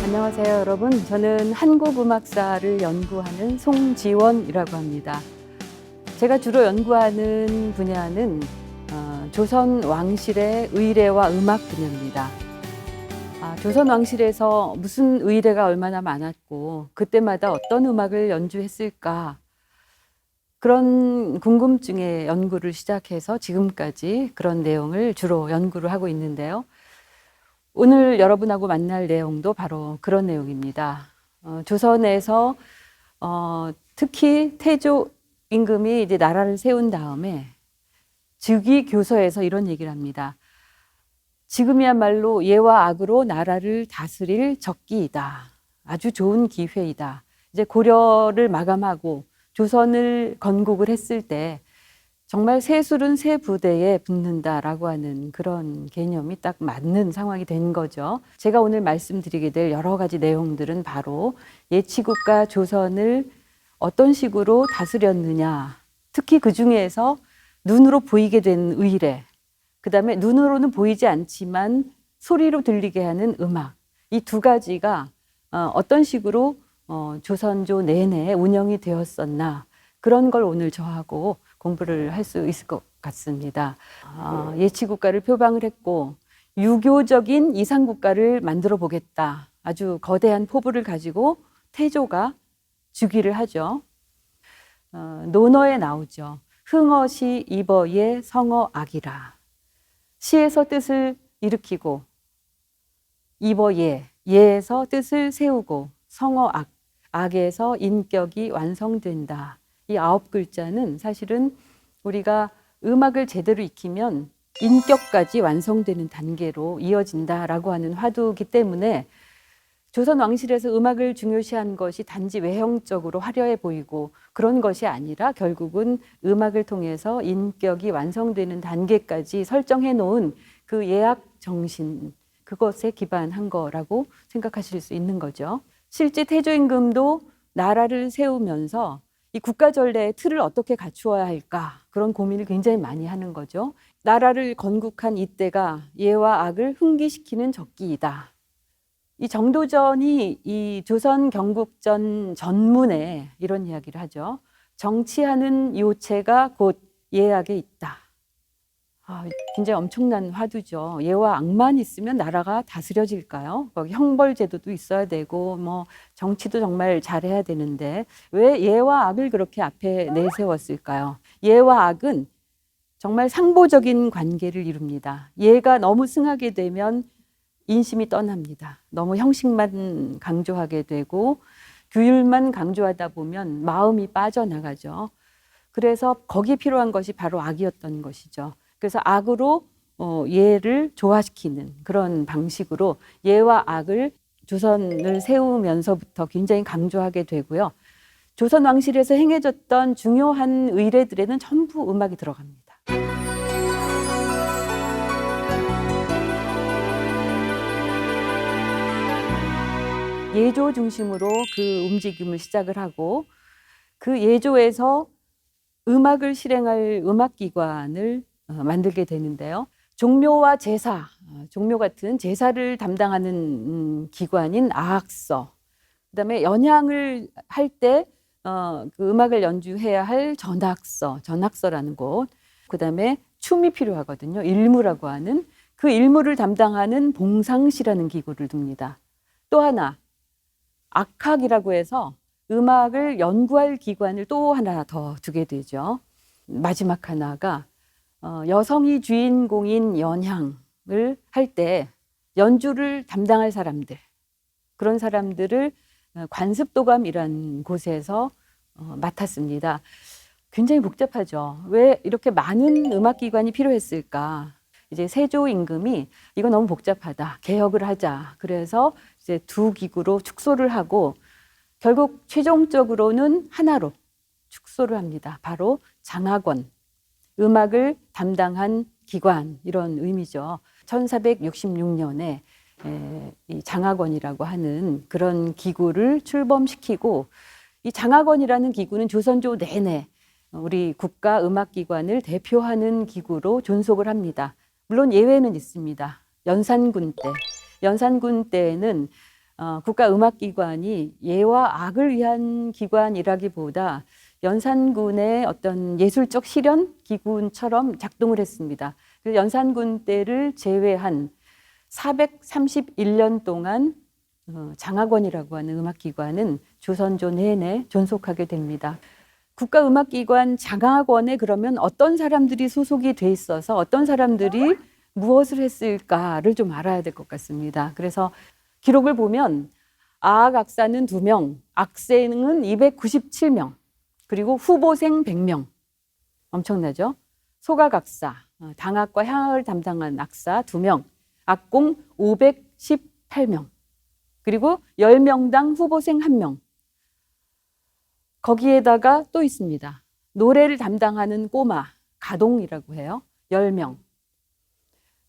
안녕하세요, 여러분. 저는 한국음악사를 연구하는 송지원이라고 합니다. 제가 주로 연구하는 분야는 조선 왕실의 의례와 음악 분야입니다. 조선 왕실에서 무슨 의례가 얼마나 많았고 그때마다 어떤 음악을 연주했을까, 그런 궁금증에 연구를 시작해서 지금까지 그런 내용을 주로 연구를 하고 있는데요. 오늘 여러분하고 만날 내용도 바로 그런 내용입니다. 조선에서 특히 태조 임금이 이제 나라를 세운 다음에 즉위교서에서 이런 얘기를 합니다. 지금이야말로 예와 악으로 나라를 다스릴 적기이다. 아주 좋은 기회이다. 이제 고려를 마감하고 조선을 건국을 했을 때 정말 새술은 새 부대에 붙는다라고 하는 그런 개념이 딱 맞는 상황이 된 거죠. 제가 오늘 말씀드리게 될 여러 가지 내용들은 바로 예치국가 조선을 어떤 식으로 다스렸느냐, 특히 그 중에서 눈으로 보이게 된 의례, 그 다음에 눈으로는 보이지 않지만 소리로 들리게 하는 음악, 이 두 가지가 어떤 식으로 조선조 내내 운영이 되었었나, 그런 걸 오늘 저하고 공부를 할 수 있을 것 같습니다. 예치국가를 표방을 했고 유교적인 이상국가를 만들어 보겠다. 아주 거대한 포부를 가지고 태조가 즉위를 하죠. 논어에 나오죠. 흥어시 이버예 성어악이라. 시에서 뜻을 일으키고 이버예, 예에서 뜻을 세우고 성어악, 악에서 인격이 완성된다. 이 9글자는 사실은 우리가 음악을 제대로 익히면 인격까지 완성되는 단계로 이어진다라고 하는 화두이기 때문에 조선 왕실에서 음악을 중요시한 것이 단지 외형적으로 화려해 보이고 그런 것이 아니라 결국은 음악을 통해서 인격이 완성되는 단계까지 설정해 놓은 그 예학 정신, 그것에 기반한 거라고 생각하실 수 있는 거죠. 실제 태조 임금도 나라를 세우면서 이 국가 전례의 틀을 어떻게 갖추어야 할까, 그런 고민을 굉장히 많이 하는 거죠. 나라를 건국한 이때가 예와 악을 흥기시키는 적기이다. 이 정도전이 이 조선 경국전 전문에 이런 이야기를 하죠. 정치하는 요체가 곧 예악에 있다. 굉장히 엄청난 화두죠. 예와 악만 있으면 나라가 다스려질까요? 거기 형벌제도도 있어야 되고 뭐 정치도 정말 잘해야 되는데 왜 예와 악을 그렇게 앞에 내세웠을까요? 예와 악은 정말 상보적인 관계를 이룹니다. 예가 너무 승하게 되면 인심이 떠납니다. 너무 형식만 강조하게 되고 규율만 강조하다 보면 마음이 빠져나가죠. 그래서 거기에 필요한 것이 바로 악이었던 것이죠. 그래서 악으로 예를 조화시키는 그런 방식으로 예와 악을 조선을 세우면서부터 굉장히 강조하게 되고요. 조선 왕실에서 행해졌던 중요한 의례들에는 전부 음악이 들어갑니다. 예조 중심으로 그 움직임을 시작을 하고 그 예조에서 음악을 실행할 음악기관을 만들게 되는데요. 종묘와 제사, 종묘 같은 제사를 담당하는 기관인 아학서, 그다음에 연향을 할 때 그 음악을 연주해야 할 전학서, 전학서라는 곳, 그다음에 춤이 필요하거든요. 일무라고 하는 그 일무를 담당하는 봉상시라는 기구를 둡니다. 또 하나 악학이라고 해서 음악을 연구할 기관을 또 하나 더 두게 되죠. 마지막 하나가 여성이 주인공인 연향을 할 때 연주를 담당할 사람들, 그런 사람들을 관습도감이라는 곳에서 맡았습니다. 굉장히 복잡하죠. 왜 이렇게 많은 음악기관이 필요했을까? 이제 세조 임금이 이거 너무 복잡하다, 개혁을 하자. 그래서 이제 두 기구로 축소를 하고 결국 최종적으로는 하나로 축소를 합니다. 바로 장학원, 음악을 담당한 기관, 이런 의미죠. 1466년에 이 장학원이라고 하는 그런 기구를 출범시키고, 이 장학원이라는 기구는 조선조 내내 우리 국가 음악기관을 대표하는 기구로 존속을 합니다. 물론 예외는 있습니다. 연산군 때. 연산군 때에는 국가음악기관이 예와 악을 위한 기관이라기보다 연산군의 어떤 예술적 실현 기구처럼 작동을 했습니다. 그래서 연산군 때를 제외한 431년 동안 장학원이라고 하는 음악기관은 조선조 내내 존속하게 됩니다. 국가음악기관 장학원에 그러면 어떤 사람들이 소속이 돼 있어서 어떤 사람들이 무엇을 했을까를 좀 알아야 될 것 같습니다. 그래서 기록을 보면 아악악사는 2명, 악생은 297명, 그리고 후보생 100명. 엄청나죠? 소각악사, 당악과 향악을 담당한 악사 2명, 악공 518명, 그리고 10명당 후보생 1명. 거기에다가 또 있습니다. 노래를 담당하는 꼬마, 가동이라고 해요. 10명.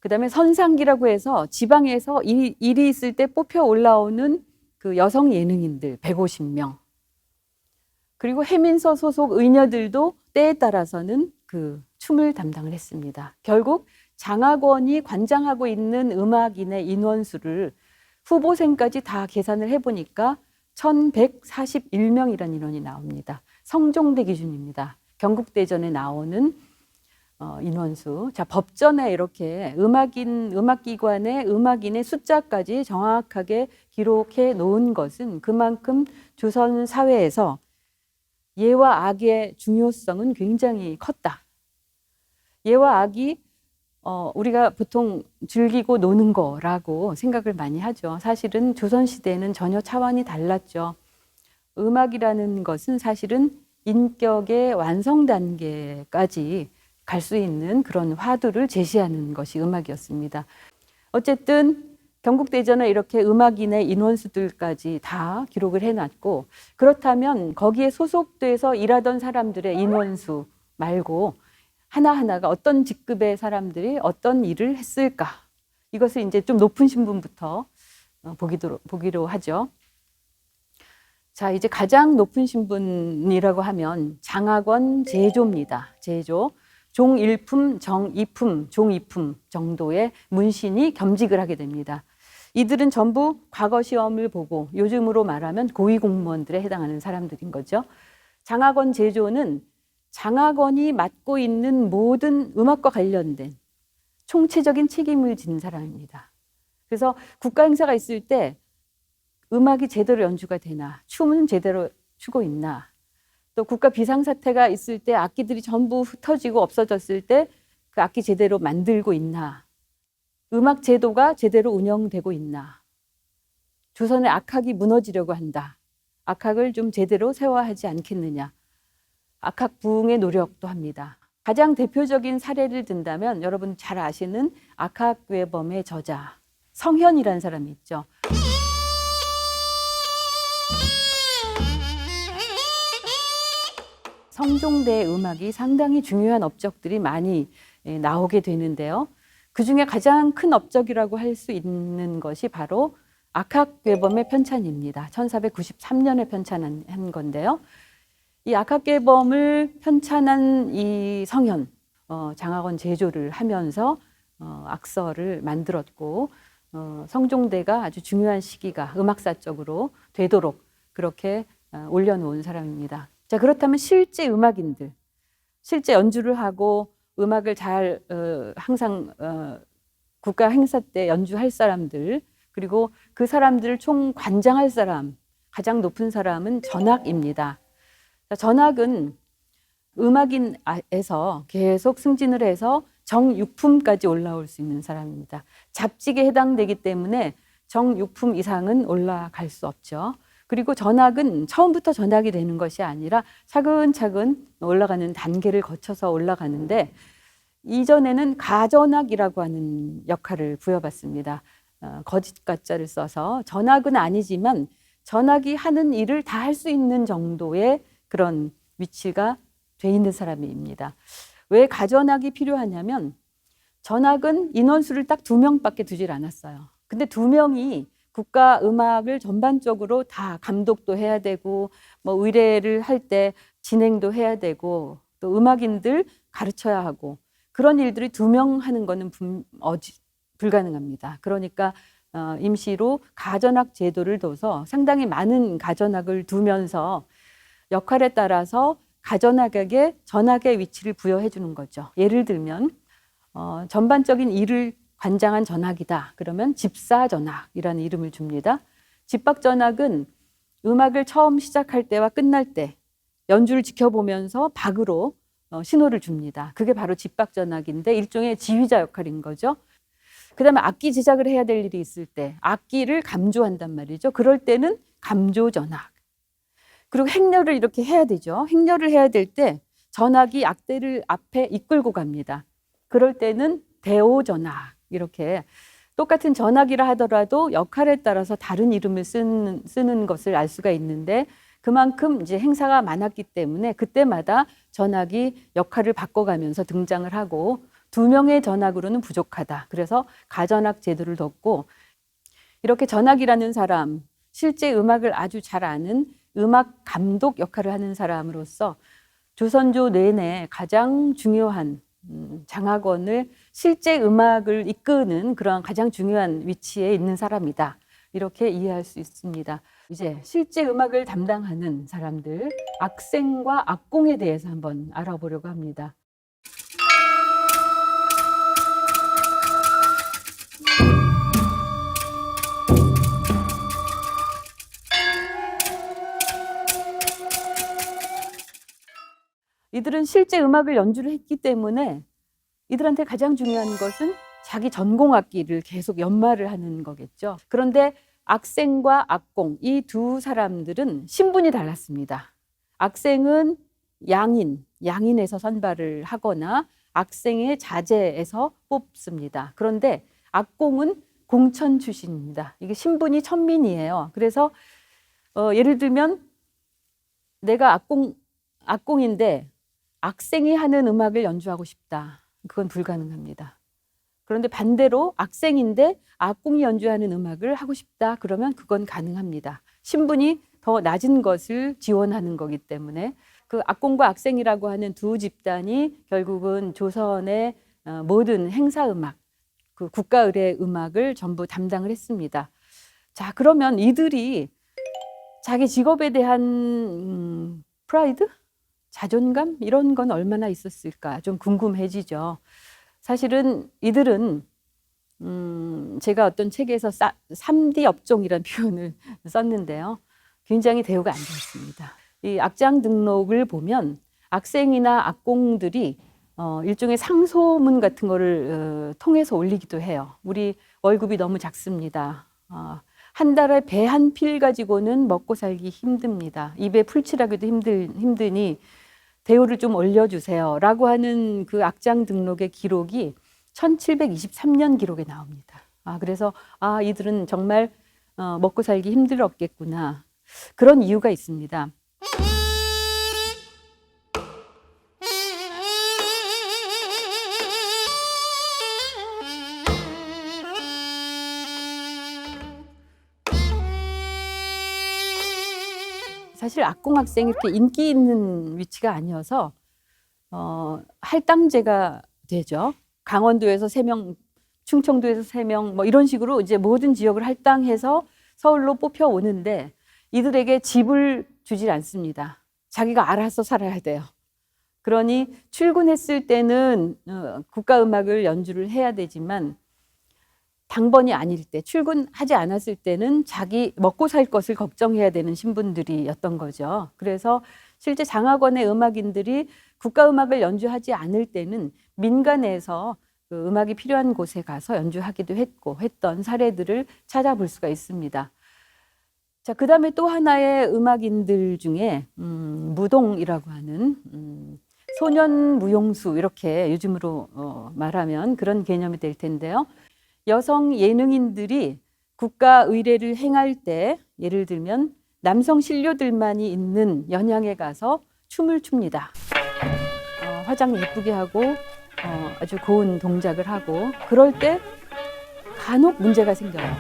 그 다음에 선상기라고 해서 지방에서 일이 있을 때 뽑혀 올라오는 그 여성 예능인들 150명. 그리고 해민서 소속 의녀들도 때에 따라서는 그 춤을 담당을 했습니다. 결국 장학원이 관장하고 있는 음악인의 인원수를 후보생까지 다 계산을 해보니까 1141명이라는 인원이 나옵니다. 성종대 기준입니다. 경국대전에 나오는 인원수. 자, 법전에 이렇게 음악기관의 음악인의 숫자까지 정확하게 기록해 놓은 것은 그만큼 조선 사회에서 예와 악의 중요성은 굉장히 컸다. 예와 악이 우리가 보통 즐기고 노는 거라고 생각을 많이 하죠. 사실은 조선시대에는 전혀 차원이 달랐죠. 음악이라는 것은 사실은 인격의 완성 단계까지 갈 수 있는 그런 화두를 제시하는 것이 음악이었습니다. 어쨌든 경국대전에 이렇게 음악인의 인원수들까지 다 기록을 해놨고, 그렇다면 거기에 소속돼서 일하던 사람들의 인원수 말고 하나하나가 어떤 직급의 사람들이 어떤 일을 했을까? 이것을 이제 좀 높은 신분부터 보기로 하죠. 자, 이제 가장 높은 신분이라고 하면 장학원 제조입니다. 제조. 종1품, 정2품, 종2품 정도의 문신이 겸직을 하게 됩니다. 이들은 전부 과거 시험을 보고 요즘으로 말하면 고위공무원들에 해당하는 사람들인 거죠. 장학원 제조는 장학원이 맡고 있는 모든 음악과 관련된 총체적인 책임을 지는 사람입니다. 그래서 국가 행사가 있을 때 음악이 제대로 연주가 되나, 춤은 제대로 추고 있나, 또 국가 비상사태가 있을 때 악기들이 전부 흩어지고 없어졌을 때 그 악기 제대로 만들고 있나, 음악 제도가 제대로 운영되고 있나, 조선의 악학이 무너지려고 한다, 악학을 좀 제대로 세워하지 않겠느냐, 악학 부흥의 노력도 합니다. 가장 대표적인 사례를 든다면 여러분 잘 아시는 악학괴범의 저자 성현이라는 사람이 있죠. 성종대 음악이 상당히 중요한 업적들이 많이 나오게 되는데요. 그중에 가장 큰 업적이라고 할 수 있는 것이 바로 악학괴범의 편찬입니다. 1493년에 편찬한 건데요. 이 악학괴범을 편찬한 이 성현, 장학원 제조를 하면서 악서를 만들었고, 성종대가 아주 중요한 시기가 음악사적으로 되도록 그렇게 올려놓은 사람입니다. 자, 그렇다면 실제 음악인들, 실제 연주를 하고 음악을 잘 항상 국가 행사 때 연주할 사람들, 그리고 그 사람들을 총 관장할 사람, 가장 높은 사람은 전학입니다. 전학은 음악인에서 계속 승진을 해서 정육품까지 올라올 수 있는 사람입니다. 잡직에 해당되기 때문에 정육품 이상은 올라갈 수 없죠. 그리고 전학은 처음부터 전학이 되는 것이 아니라 차근차근 올라가는 단계를 거쳐서 올라가는데, 이전에는 가전학이라고 하는 역할을 부여받습니다. 거짓 가짜를 써서 전학은 아니지만 전학이 하는 일을 다 할 수 있는 정도의 그런 위치가 돼 있는 사람입니다. 왜 가전학이 필요하냐면 전학은 인원수를 딱 2명밖에 두질 않았어요. 근데 2명이 국가 음악을 전반적으로 다 감독도 해야 되고, 뭐 의례를 할 때 진행도 해야 되고, 또 음악인들 가르쳐야 하고, 그런 일들이 2명 하는 거는 불가능합니다. 그러니까 임시로 가전학 제도를 둬서 상당히 많은 가전학을 두면서 역할에 따라서 가전학에게 전학의 위치를 부여해 주는 거죠. 예를 들면 전반적인 일을 관장한 전학이다. 그러면 집사전학이라는 이름을 줍니다. 집박전학은 음악을 처음 시작할 때와 끝날 때 연주를 지켜보면서 박으로 신호를 줍니다. 그게 바로 집박전학인데 일종의 지휘자 역할인 거죠. 그다음에 악기 제작을 해야 될 일이 있을 때 악기를 감조한단 말이죠. 그럴 때는 감조전학. 그리고 행렬을 이렇게 해야 되죠. 행렬을 해야 될 때 전학이 악대를 앞에 이끌고 갑니다. 그럴 때는 대오전학. 이렇게 똑같은 전학이라 하더라도 역할에 따라서 다른 이름을 쓰는 것을 알 수가 있는데 그만큼 이제 행사가 많았기 때문에 그때마다 전학이 역할을 바꿔가면서 등장을 하고 2명의 전학으로는 부족하다. 그래서 가전학 제도를 뒀고 이렇게 전학이라는 사람, 실제 음악을 아주 잘 아는 음악 감독 역할을 하는 사람으로서 조선조 내내 가장 중요한 장학원을 실제 음악을 이끄는 그런 가장 중요한 위치에 있는 사람이다. 이렇게 이해할 수 있습니다. 이제 실제 음악을 담당하는 사람들, 악생과 악공에 대해서 한번 알아보려고 합니다. 이들은 실제 음악을 연주를 했기 때문에 이들한테 가장 중요한 것은 자기 전공 악기를 계속 연마를 하는 거겠죠. 그런데 악생과 악공, 이 두 사람들은 신분이 달랐습니다. 악생은 양인에서 선발을 하거나 악생의 자제에서 뽑습니다. 그런데 악공은 공천 출신입니다. 이게 신분이 천민이에요. 그래서 예를 들면 내가 악공인데 악생이 하는 음악을 연주하고 싶다. 그건 불가능합니다. 그런데 반대로 악생인데 악공이 연주하는 음악을 하고 싶다. 그러면 그건 가능합니다. 신분이 더 낮은 것을 지원하는 거기 때문에 그 악공과 악생이라고 하는 두 집단이 결국은 조선의 모든 행사 음악, 그 국가 의례 음악을 전부 담당을 했습니다. 자, 그러면 이들이 자기 직업에 대한 프라이드? 자존감? 이런 건 얼마나 있었을까? 좀 궁금해지죠. 사실은 이들은 제가 어떤 책에서 3D 업종이라는 표현을 썼는데요. 굉장히 대우가 안 좋았습니다. 이 악장 등록을 보면 악생이나 악공들이 일종의 상소문 같은 거를 통해서 올리기도 해요. 우리 월급이 너무 작습니다. 한 달에 배 한 필 가지고는 먹고 살기 힘듭니다. 입에 풀칠하기도 힘드니 대우를 좀 올려주세요. 라고 하는 그 악장 등록의 기록이 1723년 기록에 나옵니다. 그래서 이들은 정말 먹고 살기 힘들었겠구나. 그런 이유가 있습니다. 사실 악공 학생이 이렇게 인기 있는 위치가 아니어서 할당제가 되죠. 강원도에서 3명, 충청도에서 3명, 뭐 이런 식으로 이제 모든 지역을 할당해서 서울로 뽑혀 오는데 이들에게 집을 주질 않습니다. 자기가 알아서 살아야 돼요. 그러니 출근했을 때는 국가음악을 연주를 해야 되지만 당번이 아닐 때, 출근하지 않았을 때는 자기 먹고 살 것을 걱정해야 되는 신분들이었던 거죠. 그래서 실제 장학원의 음악인들이 국가음악을 연주하지 않을 때는 민간에서 그 음악이 필요한 곳에 가서 연주하기도 했던 사례들을 찾아볼 수가 있습니다. 자, 그 다음에 또 하나의 음악인들 중에 무동이라고 하는 소년 무용수 이렇게 요즘으로 말하면 그런 개념이 될 텐데요. 여성 예능인들이 국가 의례를 행할 때 예를 들면 남성 신료들만이 있는 연양에 가서 춤을 춥니다. 화장 예쁘게 하고 아주 고운 동작을 하고 그럴 때 간혹 문제가 생겨요.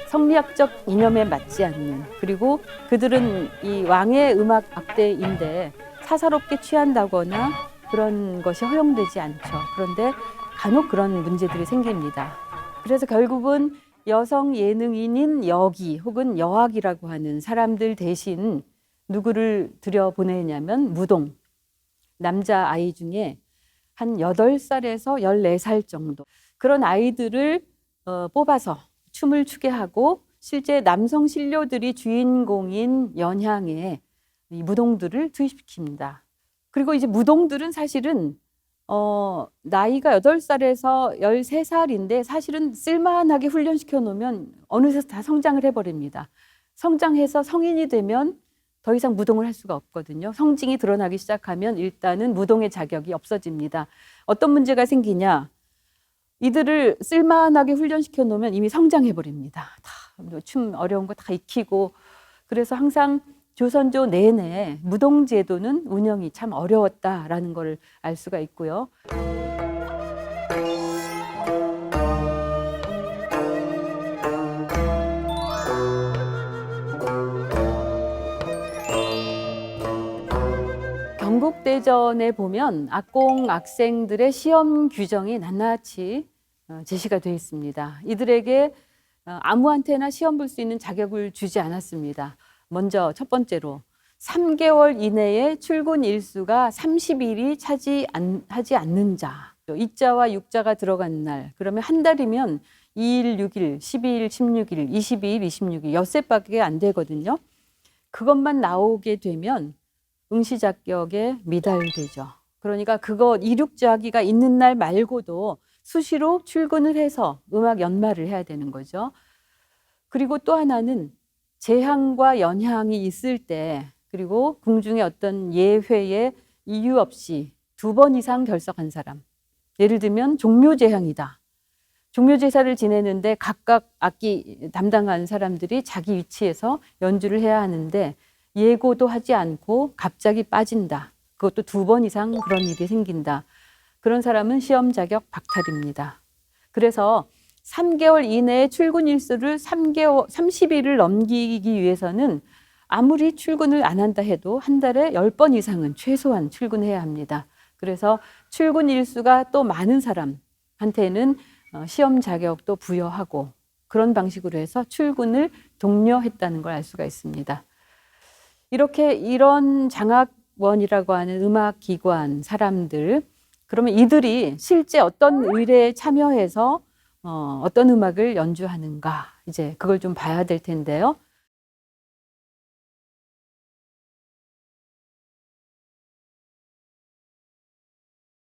성리학적 이념에 맞지 않는, 그리고 그들은 이 왕의 음악 악대인데 사사롭게 취한다거나 그런 것이 허용되지 않죠. 그런데 간혹 그런 문제들이 생깁니다. 그래서 결국은 여성 예능인인 여기 혹은 여학이라고 하는 사람들 대신 누구를 들여보내냐면 무동, 남자 아이 중에 한 8살에서 14살 정도 그런 아이들을 뽑아서 춤을 추게 하고 실제 남성 신료들이 주인공인 연향에 이 무동들을 투입시킵니다. 그리고 이제 무동들은 사실은 나이가 8살에서 13살인데 사실은 쓸만하게 훈련시켜 놓으면 어느새 다 성장을 해버립니다. 성장해서 성인이 되면 더 이상 무동을 할 수가 없거든요. 성징이 드러나기 시작하면 일단은 무동의 자격이 없어집니다. 어떤 문제가 생기냐? 이들을 쓸만하게 훈련시켜 놓으면 이미 성장해 버립니다. 춤 어려운 거 다 익히고 그래서 항상 조선조 내내 무동제도는 운영이 참 어려웠다라는 걸 알 수가 있고요. 경국대전에 보면 악공, 악생들의 시험 규정이 낱낱이 제시가 되어 있습니다. 이들에게 아무한테나 시험 볼 수 있는 자격을 주지 않았습니다. 먼저 첫 번째로 3개월 이내에 출근 일수가 30일이 하지 않는 자. 이자와 육자가 들어간 날. 그러면 한 달이면 2일, 6일, 12일, 16일, 22일, 26일, 엿새밖에 안 되거든요. 그것만 나오게 되면 응시 자격에 미달되죠. 그러니까 그거 이륙자기가 있는 날 말고도 수시로 출근을 해서 음악 연마를 해야 되는 거죠. 그리고 또 하나는 재향과 연향이 있을 때 그리고 궁중의 어떤 예회에 이유 없이 2번 이상 결석한 사람. 예를 들면 종묘재향이다. 종묘제사를 지내는데 각각 악기 담당하는 사람들이 자기 위치에서 연주를 해야 하는데 예고도 하지 않고 갑자기 빠진다. 그것도 2번 이상 그런 일이 생긴다. 그런 사람은 시험 자격 박탈입니다. 그래서 3개월 이내에 출근 일수를 30일을 넘기기 위해서는 아무리 출근을 안 한다 해도 한 달에 10번 이상은 최소한 출근해야 합니다. 그래서 출근 일수가 또 많은 사람한테는 시험 자격도 부여하고 그런 방식으로 해서 출근을 독려했다는 걸 알 수가 있습니다. 이런 장학원이라고 하는 음악기관 사람들, 그러면 이들이 실제 어떤 의례에 참여해서 어떤 음악을 연주하는가, 이제 그걸 좀 봐야 될 텐데요.